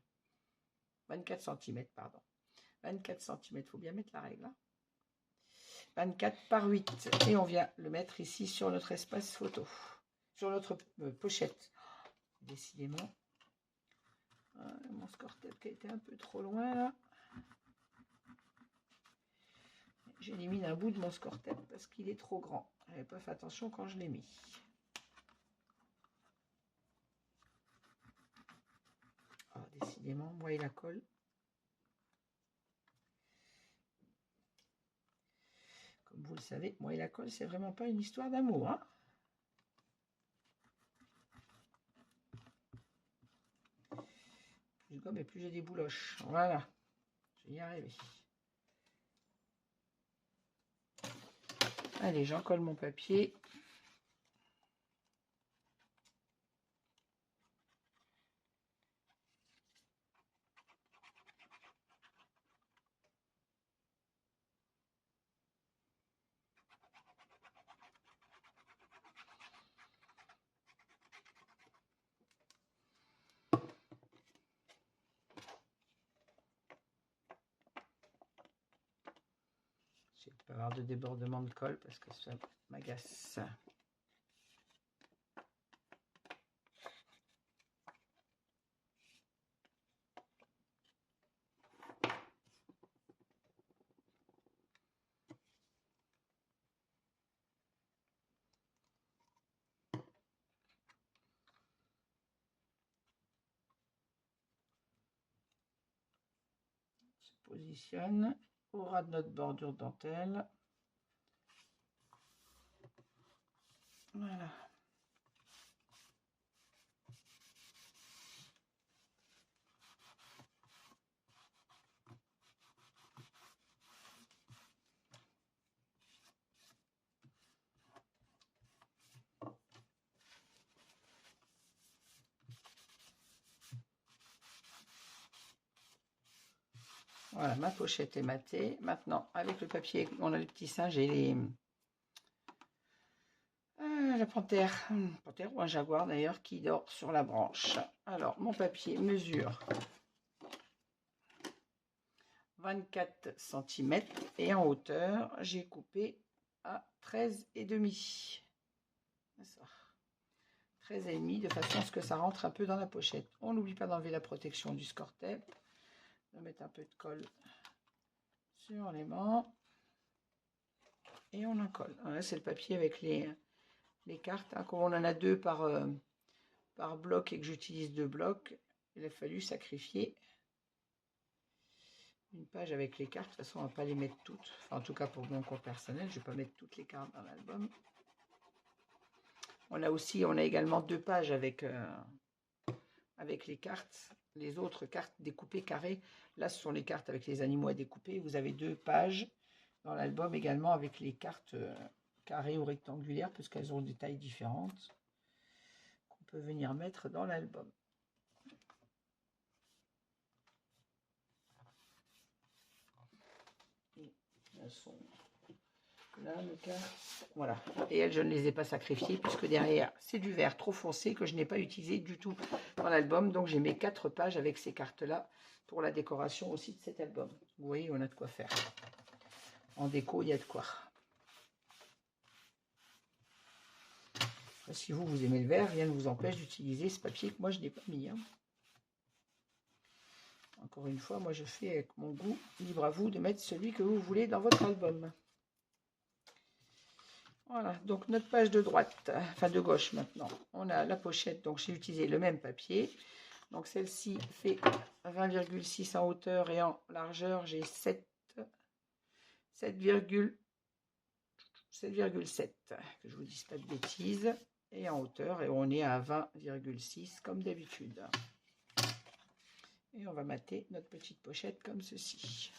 Speaker 1: 24 cm, pardon. 24 cm, il faut bien mettre la règle. Hein. 24 par 8. Et on vient le mettre ici sur notre espace photo. Sur notre pochette. Décidément. Mon score-tape qui a été un peu trop loin là. J'élimine un bout de mon score-tape parce qu'il est trop grand. Je n'avais pas fait attention quand je l'ai mis. Oh, décidément, moi il la colle. Comme vous le savez, moi et la colle, c'est vraiment pas une histoire d'amour. Hein. Plus je gomme et plus j'ai des bouloches. Voilà, je vais y arriver. Allez, j'en colle mon papier. Je ne vais pas avoir de débordement de colle parce que ça m'agace. Positionne au ras de notre bordure dentelle. Voilà. Voilà, ma pochette est matée. Maintenant, avec le papier, on a les petits singes et les... la panthère ou un jaguar d'ailleurs, qui dort sur la branche. Alors, mon papier mesure 24 cm et en hauteur, j'ai coupé à 13,5. 13,5 de façon à ce que ça rentre un peu dans la pochette. On n'oublie pas d'enlever la protection du score-tape. On va mettre un peu de colle sur l'élément et on en colle. Voilà, c'est le papier avec les cartes. Hein. Comme on en a 2 par bloc et que j'utilise 2 blocs, il a fallu sacrifier une page avec les cartes. De toute façon, on ne va pas les mettre toutes. Enfin, en tout cas, pour mon compte personnel, je ne vais pas mettre toutes les cartes dans l'album. On a également 2 pages avec les cartes. Les autres cartes découpées carrées. Là, ce sont les cartes avec les animaux à découper. Vous avez 2 pages dans l'album également avec les cartes carrées ou rectangulaires, parce qu'elles ont des tailles différentes qu'on peut venir mettre dans l'album. Elles sont là, mes cartes. Voilà. Et elles, je ne les ai pas sacrifiées, puisque derrière, c'est du vert trop foncé que je n'ai pas utilisé du tout dans l'album. Donc, j'ai mes 4 pages avec ces cartes-là pour la décoration aussi de cet album. Vous voyez, on a de quoi faire. En déco, il y a de quoi. Si vous, vous aimez le vert, rien ne vous empêche d'utiliser ce papier que moi, je n'ai pas mis. Hein. Encore une fois, moi, je fais avec mon goût. Libre à vous de mettre celui que vous voulez dans votre album. Voilà, donc notre page de droite, enfin de gauche maintenant, on a la pochette, donc j'ai utilisé le même papier. Donc celle-ci fait 20,6 en hauteur et en largeur, j'ai 7,7, que je vous dise pas de bêtises, et en hauteur, et on est à 20,6 comme d'habitude. Et on va mater notre petite pochette comme ceci.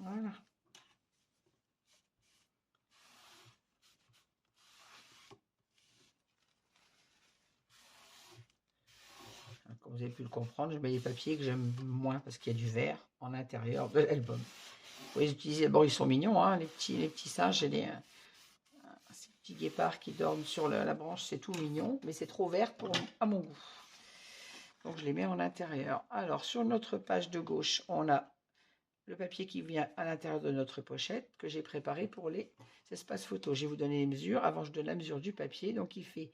Speaker 1: Voilà. Comme vous avez pu le comprendre, je mets les papiers que j'aime moins parce qu'il y a du vert en intérieur de l'album. Vous pouvez les utiliser, d'abord ils sont mignons, hein, les petits singes et ces petits guépards qui dorment sur la branche, c'est tout mignon, mais c'est trop vert à mon goût. Donc je les mets en intérieur. Alors sur notre page de gauche, on a le papier qui vient à l'intérieur de notre pochette que j'ai préparé pour les espaces photos. Je vais vous donner les mesures. Avant, je donne la mesure du papier. Donc il fait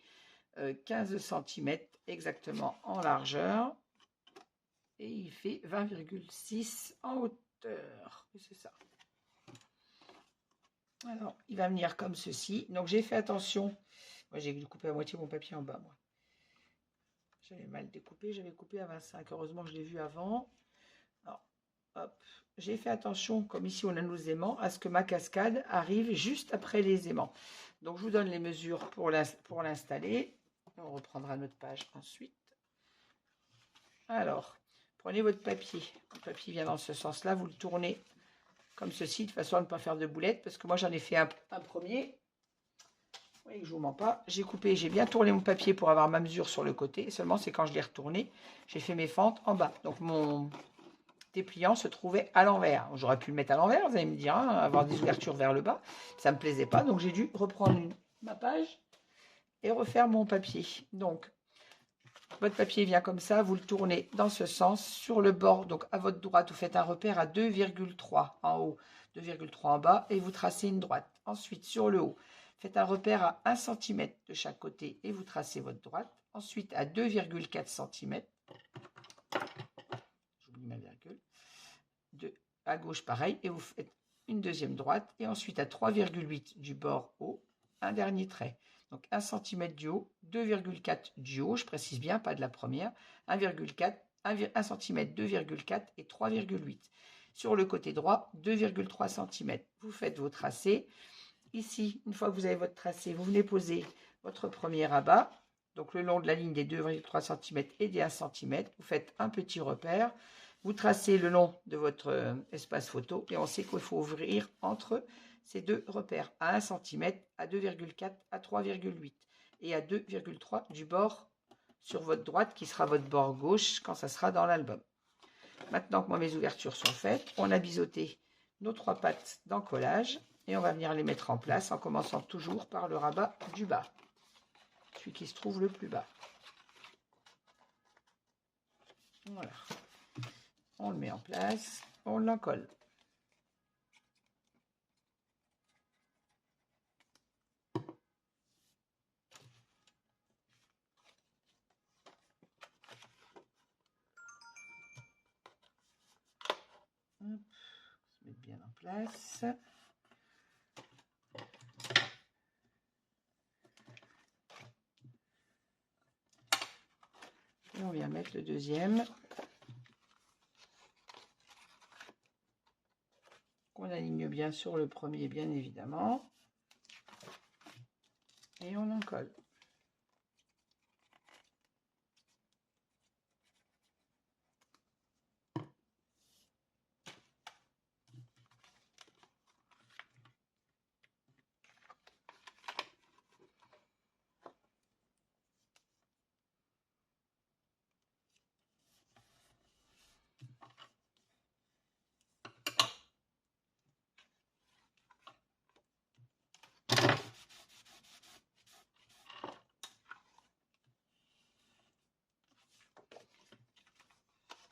Speaker 1: 15 cm exactement en largeur et il fait 20,6 en hauteur. C'est ça. Alors, il va venir comme ceci. Donc, j'ai fait attention. Moi, j'ai coupé à moitié mon papier en bas, moi. J'avais mal découpé. J'avais coupé à 25. Heureusement, je l'ai vu avant. Alors, hop. J'ai fait attention, comme ici, on a nos aimants, à ce que ma cascade arrive juste après les aimants. Donc, je vous donne les mesures pour l'installer. On reprendra notre page ensuite. Alors, prenez votre papier. Le papier vient dans ce sens-là. Vous le tournez comme ceci, de façon à ne pas faire de boulettes, parce que moi j'en ai fait un premier. Vous voyez que je ne vous mens pas. J'ai coupé, j'ai bien tourné mon papier pour avoir ma mesure sur le côté. Seulement, c'est quand je l'ai retourné, j'ai fait mes fentes en bas. Donc mon dépliant se trouvait à l'envers. J'aurais pu le mettre à l'envers, vous allez me dire, hein, avoir des ouvertures vers le bas. Ça ne me plaisait pas, donc j'ai dû reprendre ma page et refaire mon papier. Donc, votre papier vient comme ça, vous le tournez dans ce sens, sur le bord, donc à votre droite, vous faites un repère à 2,3 en haut, 2,3 en bas, et vous tracez une droite. Ensuite, sur le haut, faites un repère à 1 cm de chaque côté, et vous tracez votre droite. Ensuite, à 2,4 cm, j'oublie ma virgule, à gauche pareil, et vous faites une deuxième droite, et ensuite à 3,8 du bord haut, un dernier trait. Donc 1 cm du haut, 2,4 du haut, je précise bien, pas de la première, 1,4, 1 cm, 2,4 et 3,8. Sur le côté droit, 2,3 cm. Vous faites vos tracés. Ici, une fois que vous avez votre tracé, vous venez poser votre premier rabat, donc le long de la ligne des 2,3 cm et des 1 cm. Vous faites un petit repère. Vous tracez le long de votre espace photo et on sait qu'il faut ouvrir entre ces deux repères à 1 cm, à 2,4, à 3,8 et à 2,3 du bord sur votre droite qui sera votre bord gauche quand ça sera dans l'album. Maintenant que moi mes ouvertures sont faites, on a biseauté nos 3 pattes d'encollage et on va venir les mettre en place en commençant toujours par le rabat du bas, celui qui se trouve le plus bas. Voilà. On le met en place, on l'encolle. Hop, se mettre bien en place. Et on vient mettre le deuxième. Qu'on aligne bien sur le premier, bien évidemment. Et on en colle.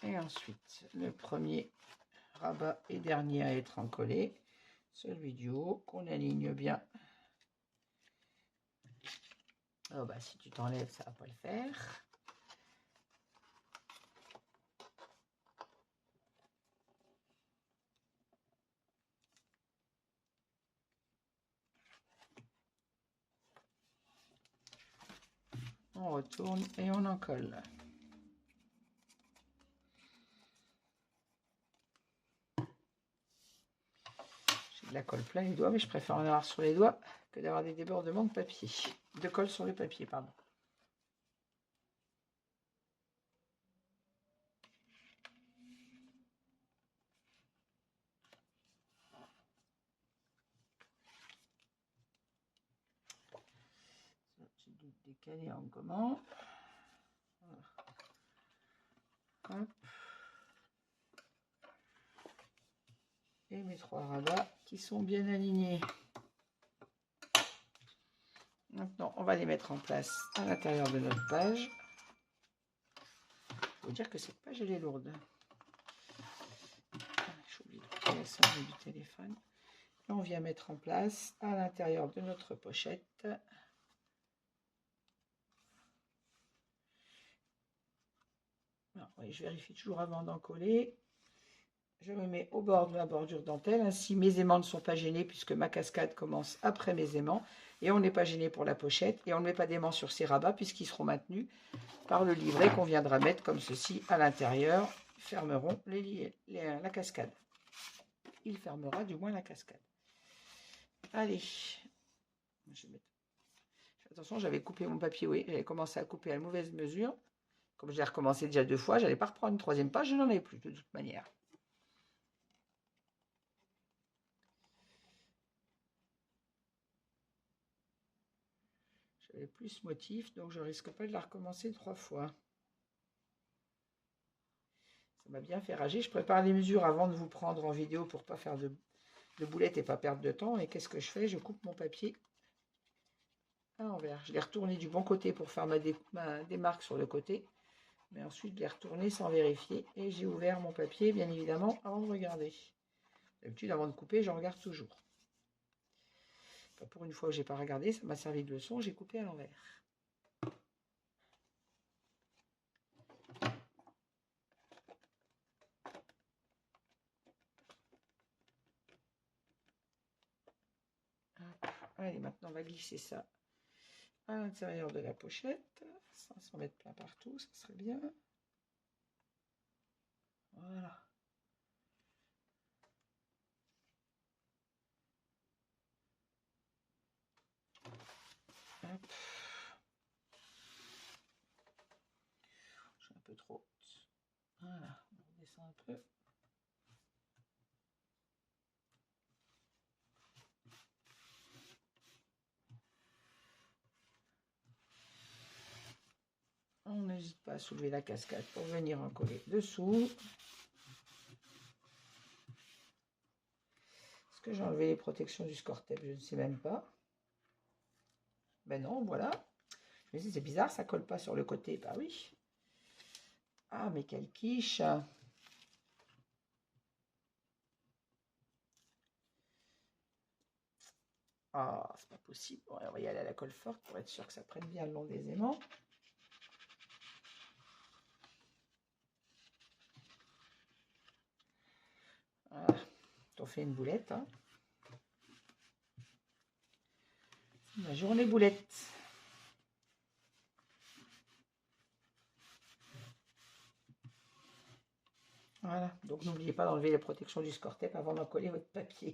Speaker 1: Et ensuite, le premier rabat et dernier à être encollé, celui du haut, qu'on aligne bien. Oh bah, si tu t'enlèves, ça va pas le faire. On retourne et on en colle. J'ai de la colle plein les doigts, mais je préfère en avoir sur les doigts que d'avoir des débordements de papier. De colle sur le papier, pardon. J'ai dû décaler en comment. Hop. Et mes 3 rabats qui sont bien alignés. Maintenant, on va les mettre en place à l'intérieur de notre page. Il faut dire que cette page, elle est lourde. J'ai oublié de couper la sonnerie du téléphone. Et on vient mettre en place à l'intérieur de notre pochette. Alors, oui, je vérifie toujours avant d'en coller. Je me mets au bord de la bordure dentelle. Ainsi, mes aimants ne sont pas gênés puisque ma cascade commence après mes aimants. Et on n'est pas gêné pour la pochette. Et on ne met pas d'aimants sur ces rabats puisqu'ils seront maintenus par le livret qu'on viendra mettre comme ceci à l'intérieur. Ils fermeront la cascade. Il fermera du moins la cascade. Allez. Je vais mettre... Attention, j'avais coupé mon papier, oui. J'avais commencé à couper à la mauvaise mesure. Comme je l'ai recommencé déjà 2 fois, je n'allais pas reprendre une 3e page. Je n'en avais plus de toute manière. J'avais plus ce motif, donc je risque pas de la recommencer 3 fois. Ça m'a bien fait rager. Je prépare les mesures avant de vous prendre en vidéo pour pas faire de boulettes et pas perdre de temps. Et qu'est-ce que je fais? Je coupe mon papier à l'envers. Je l'ai retourné du bon côté pour faire ma démarque sur le côté. Mais ensuite, je l'ai retourné sans vérifier. Et j'ai ouvert mon papier, bien évidemment, avant de regarder. D'habitude, avant de couper, je regarde toujours. Pour une fois où j'ai pas regardé, ça m'a servi de leçon. J'ai coupé à l'envers. Allez, maintenant, on va glisser ça à l'intérieur de la pochette, sans s'en mettre plein partout, ça serait bien. Voilà. Hop. Je suis un peu trop haute. Voilà, on redescend un peu. On n'hésite pas à soulever la cascade pour venir en coller dessous. Est-ce que j'ai enlevé les protections du score-tape? Je ne sais même pas. Ben non, voilà. Je me dis, c'est bizarre, ça colle pas sur le côté. Bah oui. Ah, mais quelle quiche! Ah, c'est pas possible. Bon, on va y aller à la colle forte pour être sûr que ça prenne bien le long des aimants. on fait une boulette. Hein. La journée boulette. Voilà, donc n'oubliez pas d'enlever la protection du score-tape avant d'encoller votre papier.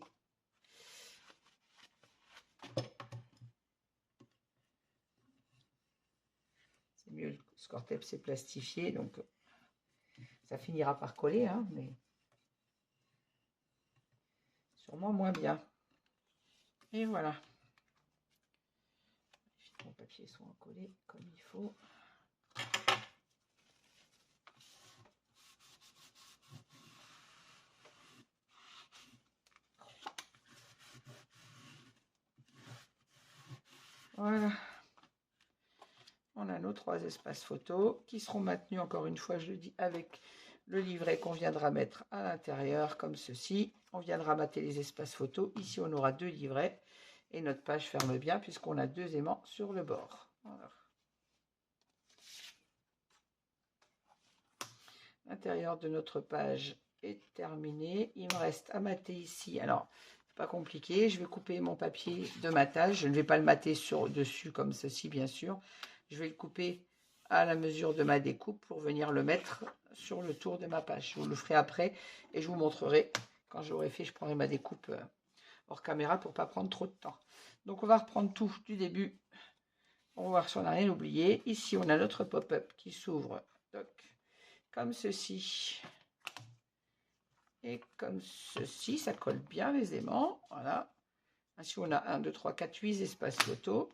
Speaker 1: C'est mieux, le score-tape c'est plastifié, donc ça finira par coller, hein, mais sûrement moins bien. Et voilà. Mon papier soit collé comme il faut. Voilà. On a nos 3 espaces photos qui seront maintenus, encore une fois, je le dis, avec le livret qu'on viendra mettre à l'intérieur, comme ceci. On viendra mater les espaces photos. Ici, on aura 2 livrets. Et notre page ferme bien, puisqu'on a 2 aimants sur le bord. Voilà. L'intérieur de notre page est terminé. Il me reste à mater ici. Alors, c'est pas compliqué. Je vais couper mon papier de matage. Je ne vais pas le mater dessus comme ceci, bien sûr. Je vais le couper à la mesure de ma découpe pour venir le mettre sur le tour de ma page. Je vous le ferai après et je vous montrerai quand j'aurai fait. Je prendrai ma découpe hors caméra pour pas prendre trop de temps. Donc, on va reprendre tout du début. On va voir si on n'a rien oublié. Ici, on a notre pop-up qui s'ouvre comme ceci. Et comme ceci, ça colle bien les aimants. Voilà. Ainsi, on a 1, 2, 3, 4, 8 espaces photos.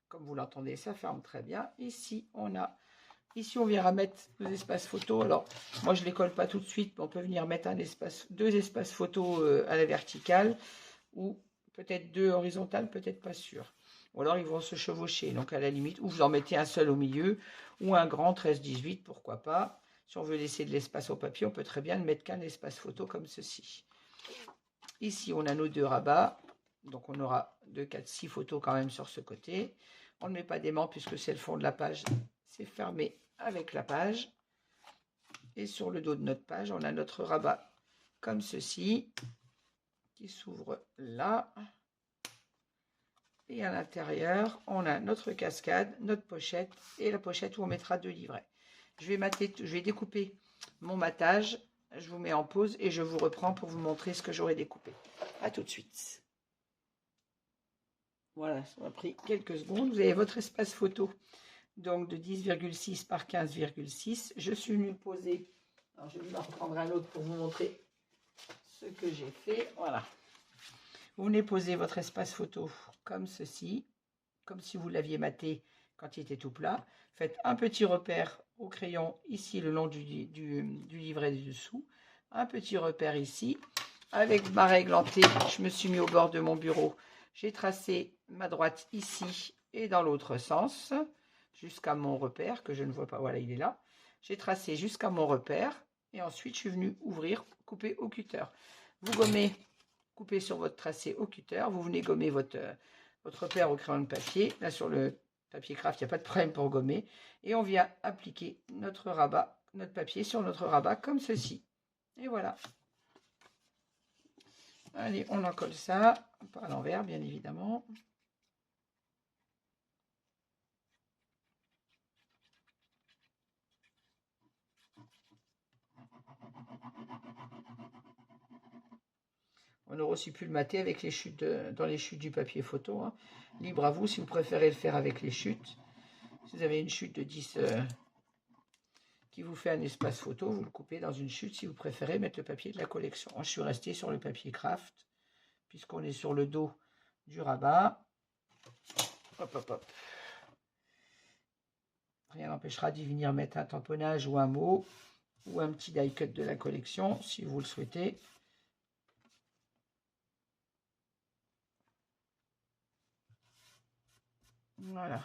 Speaker 1: Comme vous l'entendez, ça ferme très bien. Ici, on vient mettre nos espaces photos. Alors, moi, je ne les colle pas tout de suite, mais on peut venir mettre 2 espaces photos à la verticale ou peut-être 2 horizontales, peut-être pas sûr. Ou alors, ils vont se chevaucher. Donc, à la limite, ou vous en mettez un seul au milieu ou un grand 13-18, pourquoi pas. Si on veut laisser de l'espace au papier, on peut très bien ne mettre qu'un espace photo comme ceci. Ici, on a nos 2 rabats. Donc, on aura 2, 4, 6 photos quand même sur ce côté. On ne met pas d'aimant puisque c'est le fond de la page. C'est fermé avec la page. Et sur le dos de notre page, on a notre rabat comme ceci qui s'ouvre là. Et à l'intérieur, on a notre cascade, notre pochette et la pochette où on mettra 2 livrets. Je vais découper mon matage. Je vous mets en pause et je vous reprends pour vous montrer ce que j'aurai découpé. A tout de suite. Voilà, ça m'a pris quelques secondes. Vous avez votre espace photo, donc de 10,6 par 15,6. Je suis venue poser. Alors, je vais en reprendre un autre pour vous montrer ce que j'ai fait. Voilà. Vous venez poser votre espace photo comme ceci, comme si vous l'aviez maté quand il était tout plat. Faites un petit repère au crayon ici le long du livret du dessous. Un petit repère ici. Avec ma règle en T, je me suis mis au bord de mon bureau. J'ai tracé ma droite ici et dans l'autre sens, jusqu'à mon repère, que je ne vois pas, voilà, il est là. J'ai tracé jusqu'à mon repère, et ensuite je suis venue ouvrir, couper au cutter. Vous gommez, coupez sur votre tracé au cutter, vous venez gommer votre repère au crayon de papier. Là, sur le papier craft, il n'y a pas de problème pour gommer. Et on vient appliquer notre rabat, notre papier sur notre rabat, comme ceci. Et voilà. Allez, on en colle ça, pas à l'envers, bien évidemment. On aurait aussi pu le mater avec les chutes dans les chutes du papier photo. Hein. Libre à vous si vous préférez le faire avec les chutes. Si vous avez une chute de 10 qui vous fait un espace photo, vous le coupez dans une chute si vous préférez mettre le papier de la collection. Moi, je suis restée sur le papier craft puisqu'on est sur le dos du rabat. Hop, hop, hop. Rien n'empêchera d'y venir mettre un tamponnage ou un mot ou un petit die cut de la collection si vous le souhaitez. Voilà.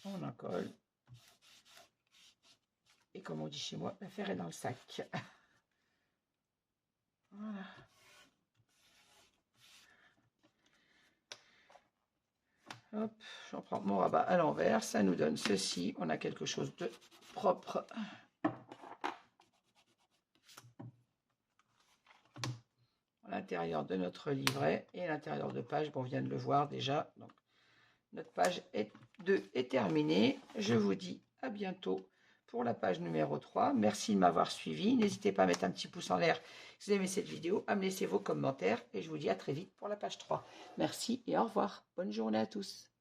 Speaker 1: On en colle. Et comme on dit chez moi, l'affaire est dans le sac. Voilà. Hop, j'en prends mon rabat à l'envers. Ça nous donne ceci. On a quelque chose de propre. l'intérieur de notre livret et l'intérieur de page. Bon, on vient de le voir déjà. Donc, notre page 2 est terminée. Je vous dis à bientôt pour la page numéro 3. Merci de m'avoir suivi. N'hésitez pas à mettre un petit pouce en l'air si vous aimez cette vidéo, à me laisser vos commentaires et je vous dis à très vite pour la page 3. Merci et au revoir. Bonne journée à tous.